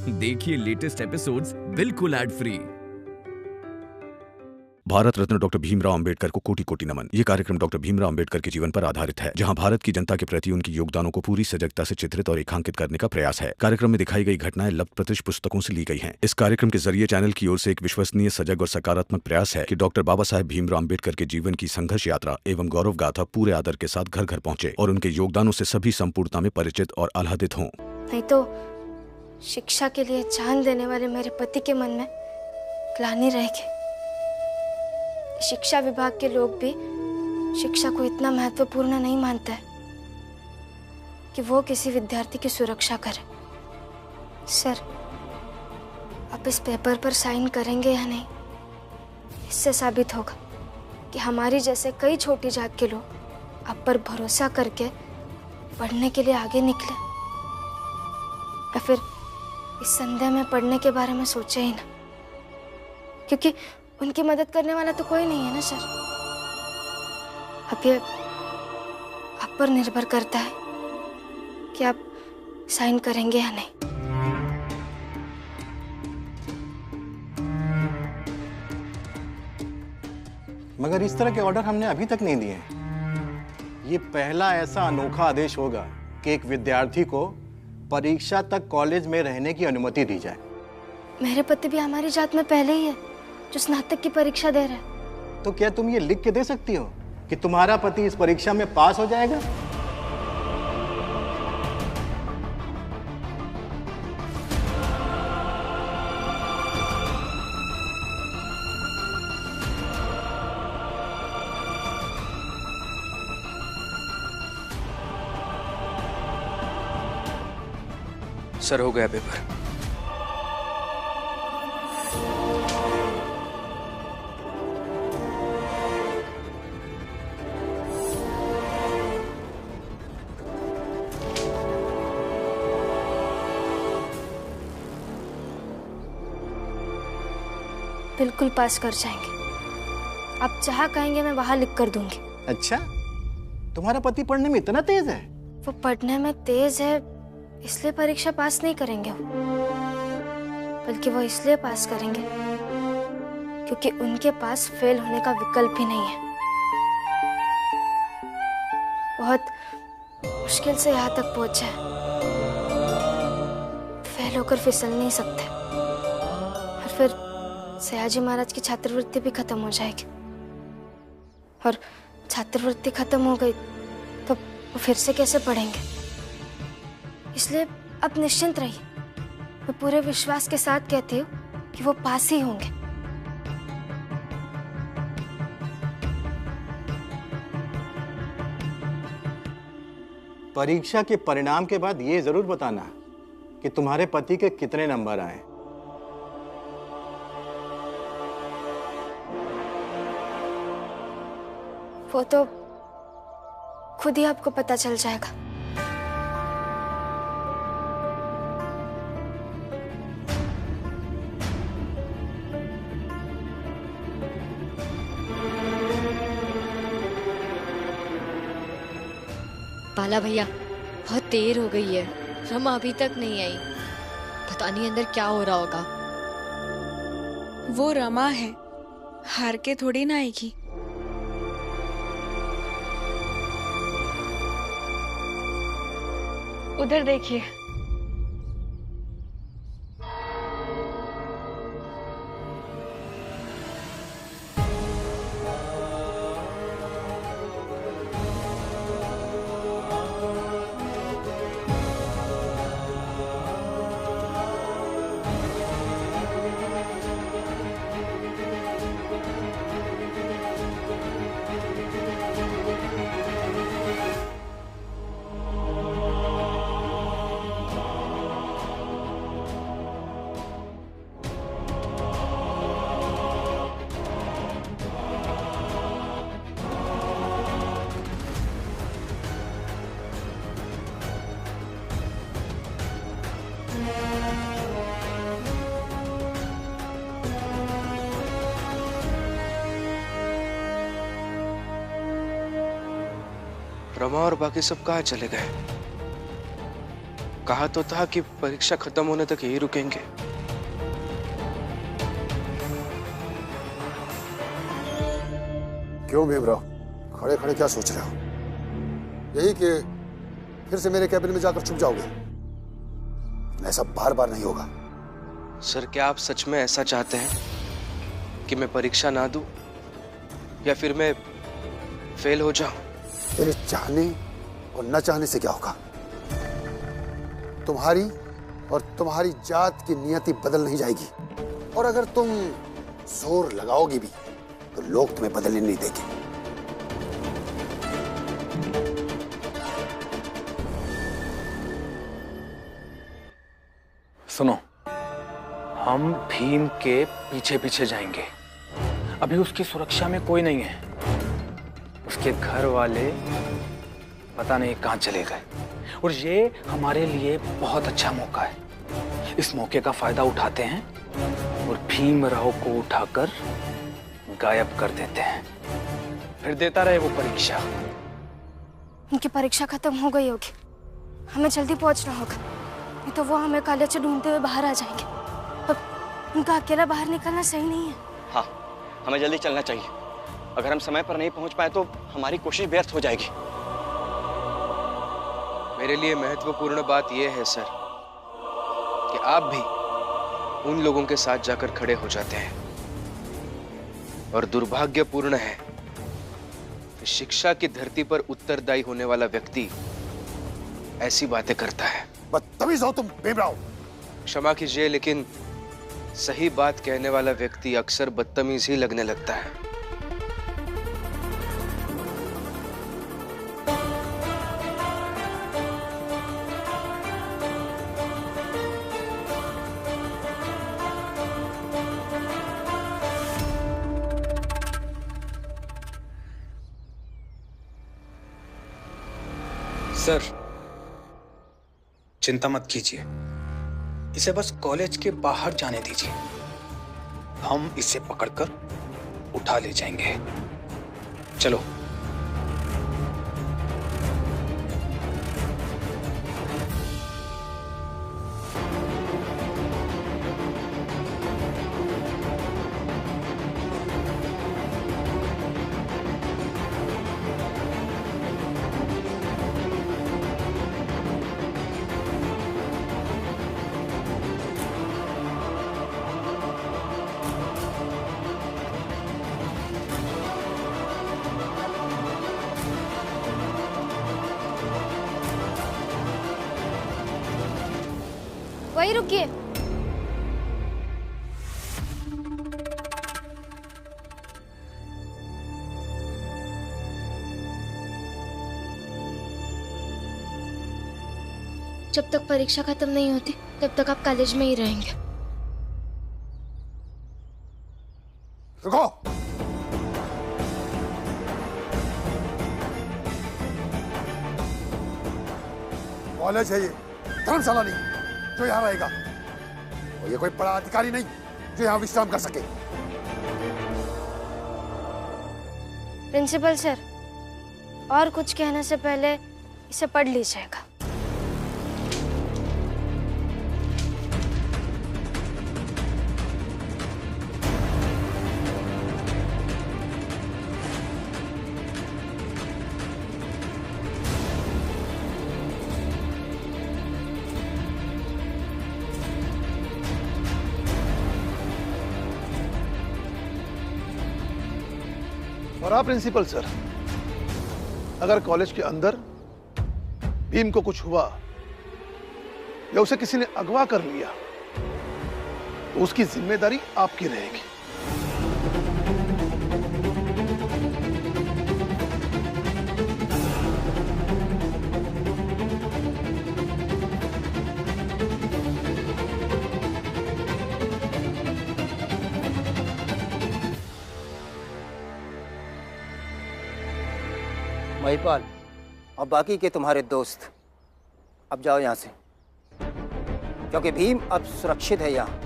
देखिए latest episodes बिल्कुल ad free. Bharat Ratna doctor Bhimrao Ambedkar को कोटि कोटि नमन। ये कार्यक्रम डॉक्टर भीमराव अंबेडकर के जीवन पर आधारित है, जहां भारत की जनता के प्रति उनके योगदानों को पूरी सजगता से चित्रित और रेखांकित करने का प्रयास है। कार्यक्रम में दिखाई गई घटनाएं लब्ध पुस्तकों से ली गई हैं। इस कार्यक्रम के जरिए चैनल की ओर से एक विश्वसनीय, सजग और सकारात्मक प्रयास है कि डॉक्टर बाबा साहेब भीमराव अंबेडकर के जीवन की संघर्ष यात्रा एवं गौरव गाथा पूरे आदर के साथ घर घर पहुंचे और उनके योगदानों से सभी संपूर्णता में परिचित और आह्लादित हों। नहीं तो शिक्षा के लिए जान देने वाले मेरे पति के मन में ग्लानि रहेगी। शिक्षा विभाग के लोग भी शिक्षा को इतना महत्वपूर्ण नहीं मानते हैं कि वो किसी विद्यार्थी की सुरक्षा करे। सर, आप इस पेपर पर साइन करेंगे या नहीं? इससे साबित होगा कि हमारी जैसे कई छोटी जात के लोग आप पर भरोसा करके पढ़ने के लिए आगे निकले, या फिर इस संदेह में पढ़ने के बारे में सोचे ही ना, क्योंकि उनकी मदद करने वाला तो कोई नहीं है ना सर। अब ये आप पर निर्भर करता है कि आप साइन करेंगे या नहीं। मगर इस तरह के ऑर्डर हमने अभी तक नहीं दिए हैं। ये पहला ऐसा अनोखा आदेश होगा कि एक विद्यार्थी को परीक्षा तक कॉलेज में रहने की अनुमति दी जाए। मेरे पति भी हमारी जात में पहले ही है जो स्नातक की परीक्षा दे रहे हैं। तो क्या तुम ये लिख के दे सकती हो कि तुम्हारा पति इस परीक्षा में पास हो जाएगा? सर, हो गया पेपर। बिल्कुल पास कर जाएंगे। आप जहाँ कहेंगे मैं वहाँ लिख कर दूंगी। अच्छा, तुम्हारा पति पढ़ने में इतना तेज है? वो पढ़ने में तेज है इसलिए परीक्षा पास नहीं करेंगे वो, बल्कि वो इसलिए पास करेंगे क्योंकि उनके पास फेल होने का विकल्प ही नहीं है। बहुत मुश्किल से यहाँ तक पहुंचे, फेल होकर फिसल नहीं सकते, और फिर सयाजी महाराज की छात्रवृत्ति भी खत्म हो जाएगी, और छात्रवृत्ति खत्म हो गई तो वो फिर से कैसे पढ़ेंगे। इसलिए अब निश्चिंत रहिए, मैं पूरे विश्वास के साथ कहती हूँ कि वो पास ही होंगे। परीक्षा के परिणाम के बाद ये जरूर बताना कि तुम्हारे पति के कितने नंबर आए। वो तो खुद ही आपको पता चल जाएगा। बाला भैया, बहुत देर हो गई है, रमा अभी तक नहीं आई। पता नहीं अंदर क्या हो रहा होगा। वो रमा है, हार के थोड़ी ना आएगी। उधर देखिए। रमा और बाकी सब कहाँ चले गए? कहा तो था कि परीक्षा खत्म होने तक यही रुकेंगे। क्यों भीमराव, खड़े खड़े क्या सोच रहे हो? यही कि फिर से मेरे कैबिन में जाकर छुप जाओगे? ऐसा बार बार नहीं होगा। सर, क्या आप सच में ऐसा चाहते हैं कि मैं परीक्षा ना दूं या फिर मैं फेल हो जाऊं? तेरे चाहने और न चाहने से क्या होगा? तुम्हारी और तुम्हारी जात की नियति बदल नहीं जाएगी, और अगर तुम जोर लगाओगी भी तो लोग तुम्हें बदलने नहीं देंगे। सुनो, हम भीम के पीछे पीछे जाएंगे। अभी उसकी सुरक्षा में कोई नहीं है। उसके घर वाले पता नहीं कहां चले गए, और ये हमारे लिए बहुत अच्छा मौका है। इस मौके का फायदा उठाते हैं और भीमराव को उठाकर गायब कर देते हैं। फिर देता रहे वो परीक्षा। उनकी परीक्षा खत्म हो गई होगी, हमें जल्दी पहुंचना होगा, नहीं तो वो हमें कॉलेज से ढूंढते हुए बाहर आ जाएंगे। अब उनका अकेला बाहर निकलना सही नहीं है। हाँ, हमें जल्दी चलना चाहिए। अगर हम समय पर नहीं पहुंच पाए तो हमारी कोशिश व्यर्थ हो जाएगी। मेरे लिए महत्वपूर्ण बात यह है सर कि आप भी उन लोगों के साथ जाकर खड़े हो जाते हैं, और दुर्भाग्यपूर्ण है कि शिक्षा की धरती पर उत्तरदायी होने वाला व्यक्ति ऐसी बातें करता है। बदतमीज हो तुम भीमराव। क्षमा कीजिए, लेकिन सही बात कहने वाला व्यक्ति अक्सर बदतमीज ही लगने लगता है। सर, चिंता मत कीजिए, इसे बस कॉलेज के बाहर जाने दीजिए। हम इसे पकड़कर उठा ले जाएंगे। चलो। वही रुकिए। जब तक परीक्षा खत्म नहीं होती तब तक आप कॉलेज में ही रहेंगे। रुको। कॉलेज है ये, धर्मशाला नहीं जो यहाँ रहेगा। और ये कोई बड़ा अधिकारी नहीं जो यहाँ विश्राम कर सके। प्रिंसिपल सर, और कुछ कहने से पहले इसे पढ़ लीजिएगा। और आप प्रिंसिपल सर, अगर कॉलेज के अंदर भीम को कुछ हुआ या उसे किसी ने अगवा कर लिया तो उसकी जिम्मेदारी आपकी रहेगी। महिपाल और बाकी के तुम्हारे दोस्त अब जाओ यहाँ से, क्योंकि भीम अब सुरक्षित है यहाँ।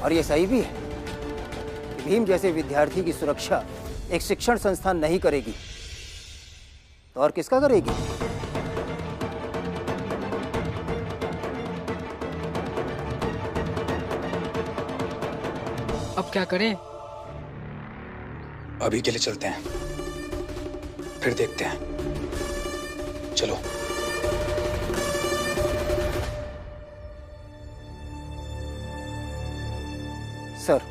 और ये सही भी है कि भीम जैसे विद्यार्थी की सुरक्षा एक शिक्षण संस्थान नहीं करेगी, तो और किसका करेगी? अब क्या करें? अभी के लिए चलते हैं, फिर देखते हैं। चलो। सर,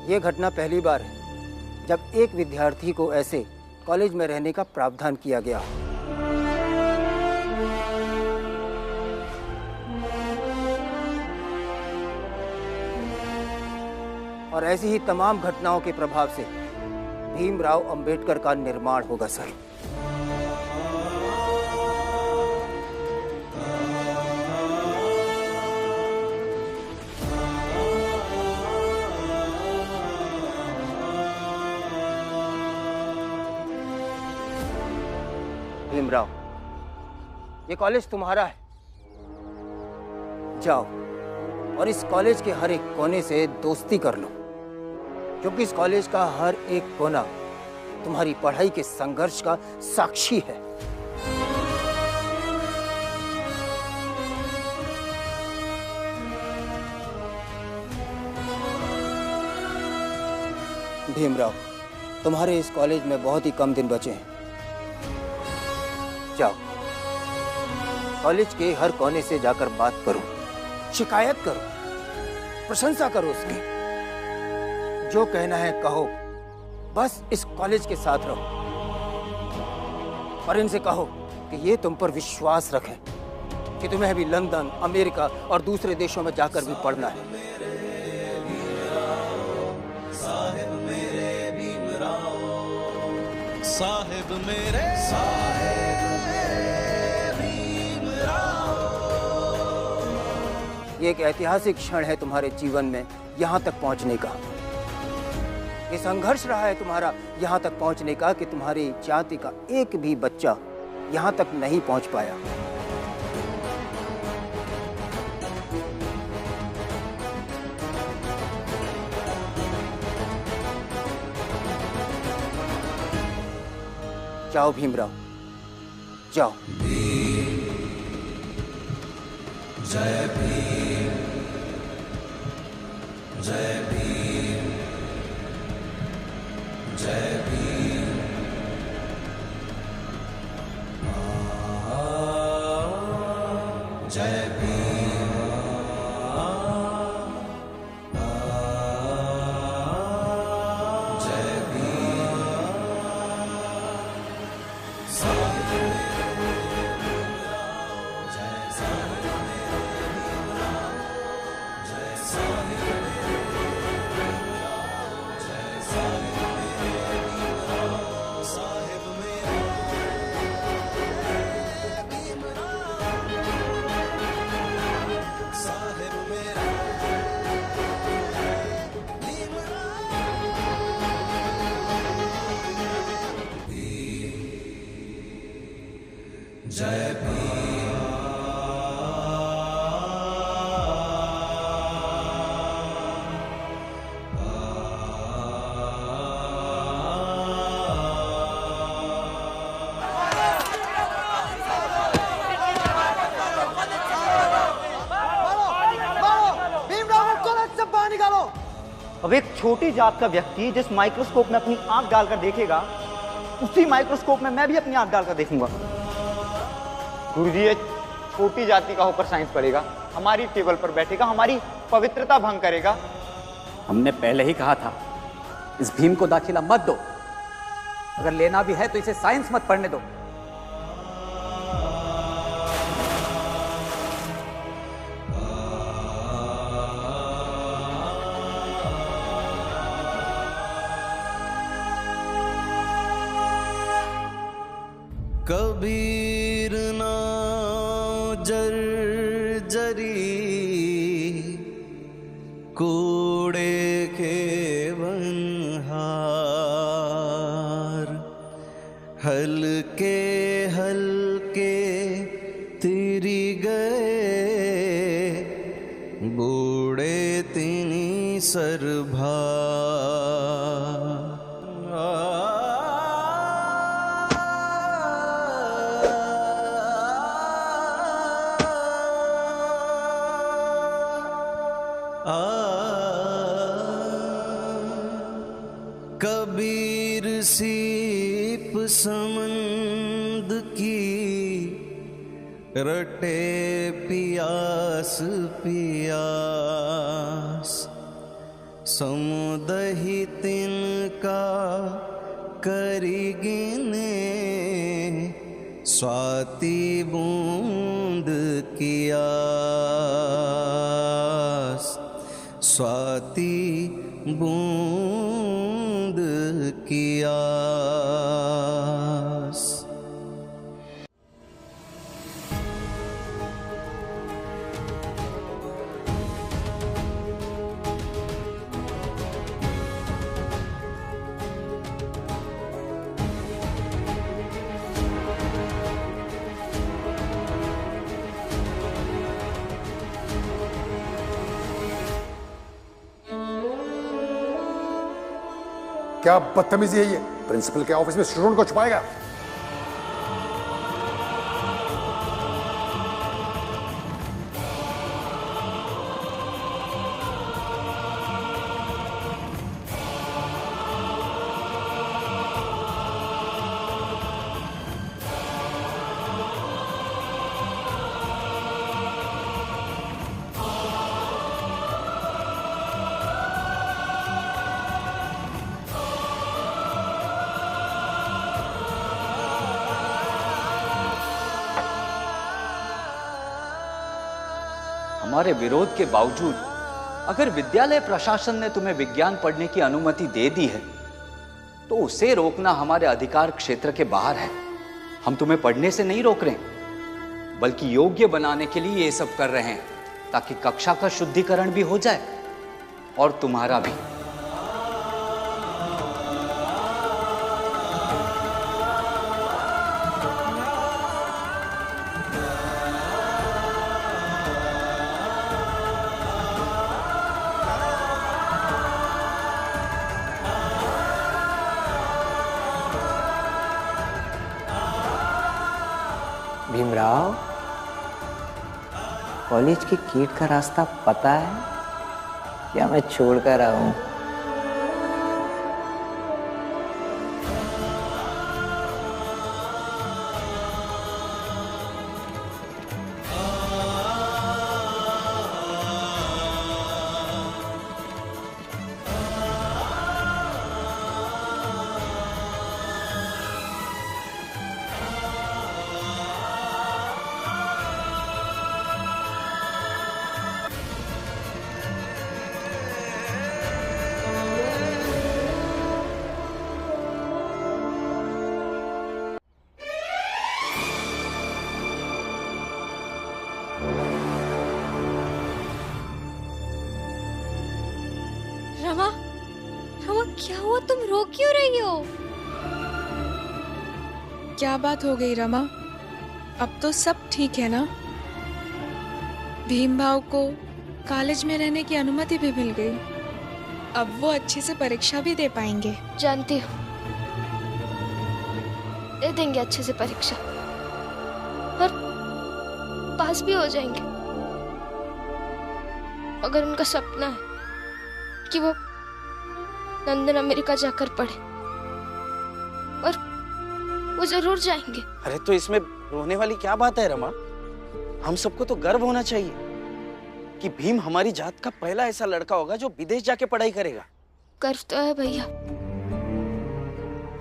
यह घटना पहली बार है जब एक विद्यार्थी को ऐसे कॉलेज में रहने का प्रावधान किया गया। और ऐसी ही तमाम घटनाओं के प्रभाव से भीमराव अंबेडकर का निर्माण होगा सर। भीमराव, ये कॉलेज तुम्हारा है। जाओ और इस कॉलेज के हर एक कोने से दोस्ती कर लो, क्योंकि इस कॉलेज का हर एक कोना तुम्हारी पढ़ाई के संघर्ष का साक्षी है। भीमराव, तुम्हारे इस कॉलेज में बहुत ही कम दिन बचे हैं। जाओ, कॉलेज के हर कोने से जाकर बात करो, शिकायत करो, प्रशंसा करो उसकी। जो कहना है कहो, बस इस कॉलेज के साथ रहो। और इनसे कहो कि ये तुम पर विश्वास रखें कि तुम्हें अभी लंदन, अमेरिका और दूसरे देशों में जाकर भी पढ़ना है। साहिब मेरे भीमराव, साहिब मेरे, साहिब मेरे भीमराव। ये एक ऐतिहासिक क्षण है तुम्हारे जीवन में यहाँ तक पहुँचने का। ये संघर्ष रहा है तुम्हारा यहाँ तक पहुँचने का कि तुम्हारी जाति का एक भी बच्चा यहाँ तक नहीं पहुँच पाया। जाओ भीमराव, जाओ। जय भीम, जय भीम, जय भीम। जय भीम, जय भीम। जय भीम। अब एक छोटी जात का व्यक्ति जिस माइक्रोस्कोप में अपनी आंख डालकर देखेगा, उसी माइक्रोस्कोप में मैं भी अपनी आंख डालकर देखूंगा। गुरुजी, ये छोटी जाति का होकर साइंस पढ़ेगा, हमारी टेबल पर बैठेगा, हमारी पवित्रता भंग करेगा। हमने पहले ही कहा था, इस भीम को दाखिला मत दो। अगर लेना भी है तो इसे साइंस मत पढ़ने दो। कबीर ना जर्जरी कूड़े के बनहार, हल्के हल्के तिरी गए बूढ़े तिनी सरभार। कबीर सीप समंद की रटे पियास पियास, समुदहि तिनका करी गिने, स्वाति बूंद की आस, स्वाति बूंद की आस। क्या बदतमीजी है ये? प्रिंसिपल के ऑफिस में स्टूडेंट को छुपाएगा? हमारे विरोध के बावजूद अगर विद्यालय प्रशासन ने तुम्हें विज्ञान पढ़ने की अनुमति दे दी है तो उसे रोकना हमारे अधिकार क्षेत्र के बाहर है। हम तुम्हें पढ़ने से नहीं रोक रहे, बल्कि योग्य बनाने के लिए ये सब कर रहे हैं ताकि कक्षा का शुद्धिकरण भी हो जाए और तुम्हारा भी। भीमराव, कॉलेज के गेट का रास्ता पता है या मैं छोड़ कर आऊं? रमा, रमा क्या हुआ? तुम रो क्यों रही हो? क्या बात हो गई रमा? अब तो सब ठीक है ना? भीम भाव को कॉलेज में रहने की अनुमति भी मिल गई। अब वो अच्छे से परीक्षा भी दे पाएंगे। जानती हूँ, दे देंगे अच्छे से परीक्षा और पास भी हो जाएंगे। अगर उनका सपना है कि वो लंदन अमेरिका जाकर पढ़े, और वो जरूर जाएंगे। अरे तो इसमें रोने वाली क्या बात है रमा? हम सबको तो गर्व होना चाहिए कि भीम हमारी जात का पहला ऐसा लड़का होगा जो विदेश जाके पढ़ाई करेगा। गर्व तो है भैया,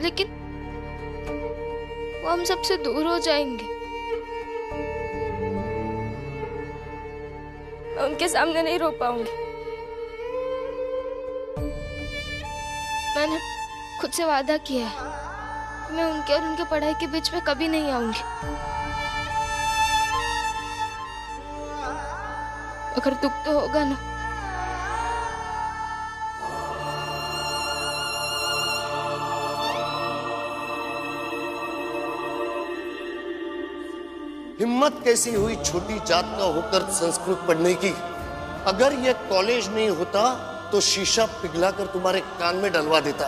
लेकिन वो हम सबसे दूर हो जाएंगे। मैं उनके सामने नहीं रो पाऊंगी। मैंने खुद से वादा किया है कि मैं उनके और उनके पढ़ाई के बीच में कभी नहीं आऊंगी। अगर दुख तो होगा ना। हिम्मत कैसी हुई छोटी जात का होकर संस्कृत पढ़ने की? अगर यह कॉलेज नहीं होता तो शीशा पिघलाकर तुम्हारे कान में डलवा देता।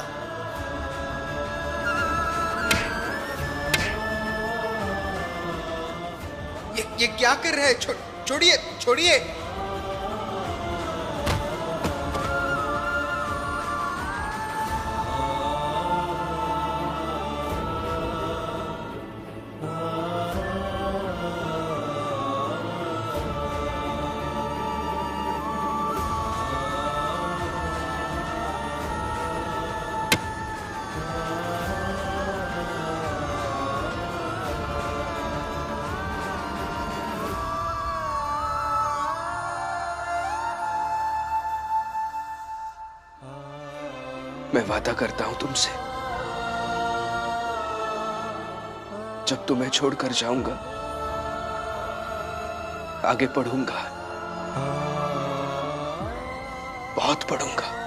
ये क्या कर रहे हैं? छोड़िए, छोड़िए। मैं वादा करता हूं तुमसे, जब तुम्हें छोड़कर जाऊंगा आगे पढ़ूंगा, बहुत पढ़ूंगा।